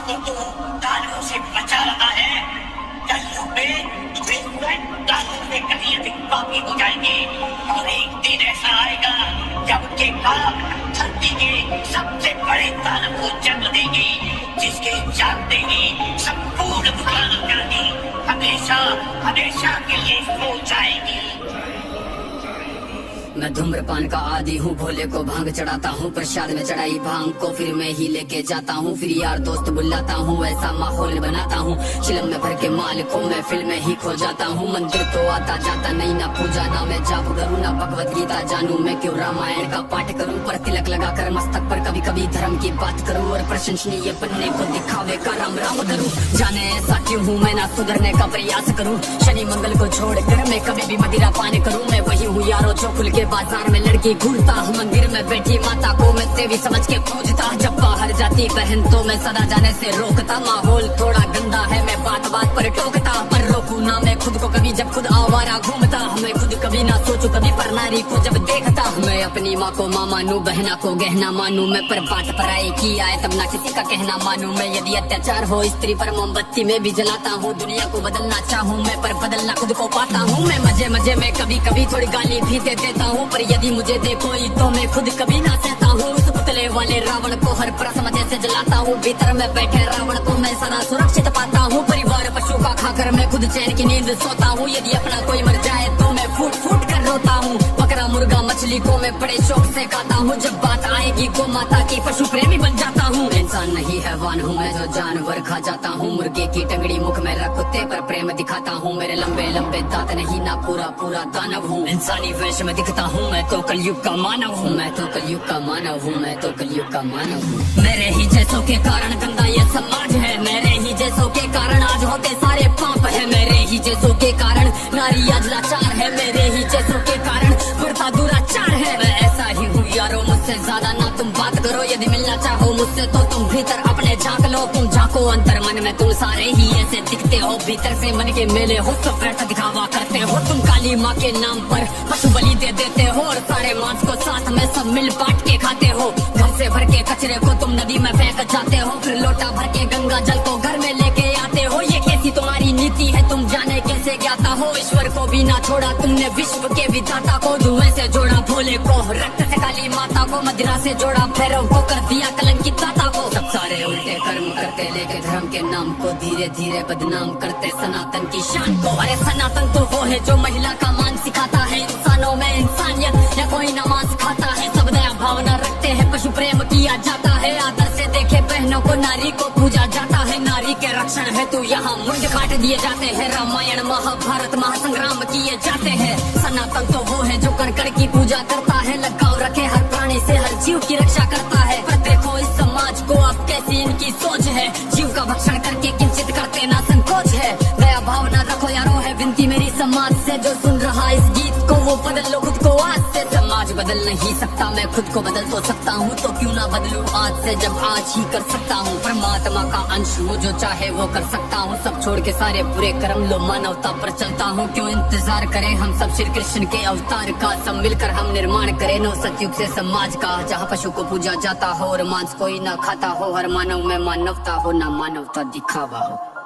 को तो दानवों से बचा रहा है। कलयुग में वे दानवों से कहीं अधिक पापी हो जाएंगे और एक दिन ऐसा आएगा जब उनके बाप धरती के सबसे बड़े दानव को जन्म देंगे, जिसके जानते ही संपूर्ण मानव जाति हमेशा हमेशा के लिए खो जाएगी। मैं धूम्रपान का आदी हूँ, भोले को भांग चढ़ाता हूँ, प्रसाद में चढ़ाई भांग को फिर मैं ही लेके जाता हूँ, फिर यार दोस्त बुलाता हूँ, ऐसा माहौल बनाता हूँ, चिलम में भर के माल को मैं फिल्म में ही खो जाता हूँ। मंदिर तो आता जाता नहीं, ना पूजा ना मैं जाप करूँ, ना भगवत गीता जानू, मैं क्यों रामायण का पाठ करूँ, पर तिलक लगा कर मस्तक पर कभी कभी धर्म की बात करूँ और प्रशंसनीय बनने को दिखावे का राम राम करूँ। जाने ऐसा क्यों हूँ मैं, ना सुधरने का प्रयास करूँ, शनि मंगल को छोड़कर मैं कभी भी मदिरा पान करूँ। मैं वही हूँ यारो जो खुल के बाजार में लड़की घूरता हूँ, मंदिर में बैठी माता को मैं देवी समझ के पूजता, जब बाहर जाती बहन तो मैं सदा जाने से रोकता। माहौल थोड़ा गंदा है, मैं बात बात पर टोकता, पर रोकू ना मैं खुद को कभी जब खुद आवारा घूमता। मैं खुद कभी ना सोचू कभी पर नारी को जब देखता, मैं अपनी माँ को माँ मानू, बहना को गहना मानू, मैं पर बात पराई की आए तब ना किसी का कहना मानू। मैं यदि अत्याचार हो स्त्री पर मोमबत्ती में भी जलाता हूँ, दुनिया को बदलना चाहूँ मैं पर बदलना खुद को पाता हूँ। मैं मजे मजे में कभी कभी थोड़ी गाली भी दे देता हूँ, पर यदि मुझे देखो तो मैं खुद कभी ना सहता हूँ। उस पुतले वाले रावण को हर प्रश्न मजे से जलाता हूँ, भीतर में बैठे रावण को मैं सदा सुरक्षित पाता हूँ। परिवार पशु का खाकर मैं खुद चैन की नींद सोता हूँ, यदि अपना कोई मर जाए तो मैं फूट फूट कर रोता हूँ। बकरा मुर्गा मछली को मैं बड़े शौक से खाता हूँ, जब बात आएगी गौ माता की पशु प्रेमी बन जाता हूँ। इंसान नहीं हैवान हूँ मैं जो जानवर खा जाता हूँ, मुर्गे की टंगड़ी मुख में रख कुत्ते पर प्रेम दिखाता हूँ, मेरे लंबे लंबे दांत नहीं ना पूरा पूरा दानव हूँ। इंसानी वेश में दिखता हूँ मैं तो कलयुग का मानव हूँ, मैं तो कलयुग का मानव हूँ, मैं तो कलयुग का मानव हूँ। मेरे ही जैसों के कारण गंदा ये समाज है, मेरे ही जैसों के कारण आज होते सारे पाप है, मेरे ही जैसों के कारण नारी आज लाचार है, मेरे ही जैसों के कारण बढ़ता दुराचार है। मैं ऐसा ही हूँ यारो, मुझसे ज्यादा ना तुम बात करो, यदि मिलना चाहो मुझसे तो तुम भीतर अपने झांक लो। तुम झांको अंतर मन में, तुम सारे ही ऐसे दिखते हो, भीतर से मन के मेले हो सब व्यर्थ दिखावा करते हो। तुम काली माँ के नाम पर पशु बलि दे देते हो और सारे मांस को साथ में सब मिल बांट के खाते हो। घर से भर के कचरे को तुम नदी में फेंक जाते हो, फिर लोटा भर के गंगा जल को घर में लेके आते हो। ये कैसी तुम्हारी नीति है, तुम जाने कैसे ज्ञाता हो, ईश्वर को भी ना छोड़ा तुमने विश्व के विधाता को, धुएं से जोड़ा भोले को, रक्त से काली माता को, मदिरा से जोड़ा भैरव को, कर दिया कलंकित दाता को। सब सारे उल्टे कर्म करते लेके धर्म के नाम को धीरे धीरे बदनाम करते सनातन की शान को। अरे सनातन तो वो है जो महिला का मान सिखाता है, इंसानों में इंसानियत या कोई नमाज खाता है, सब दया भावना रखते हैं, पशु प्रेम किया जाता है, आदर से देखे बहनों को नारी को पूजा जाता है, नारी के रक्षण है तो यहाँ मुंड काट दिए जाते हैं, रामायण महाभारत महासंग्राम किए जाते हैं। सनातन तो वो है जो कण कण की पूजा करता है, लगाव रखे हर प्राणी से, हर जीव की रक्षा करता है। पर देखो इस समाज को अब कैसी इनकी सोच है, जीव का भक्षण करके किंचित करते ना संकोच है। दया भावना रखो यारो है विनती मेरी समाज से, जो सुन रहा इस गीत को वो बदल लो खुद को आज से। समाज बदल नहीं सकता, मैं खुद को बदल तो सकता हूँ, तो क्यों ना बदलूं आज से जब आज ही कर सकता हूँ। परमात्मा का अंश हूँ, जो चाहे वो कर सकता हूँ, सब छोड़ के सारे बुरे कर्म लो मानवता पर चलता हूँ। क्यों इंतजार करें हम सब श्री कृष्ण के अवतार का, सब मिलकर हम निर्माण करें नव सतयुग से समाज का, जहाँ पशु को पूजा जाता हो और मांस कोई ना खाता हो, हर मानव में मानवता हो ना मानवता दिखावा हो।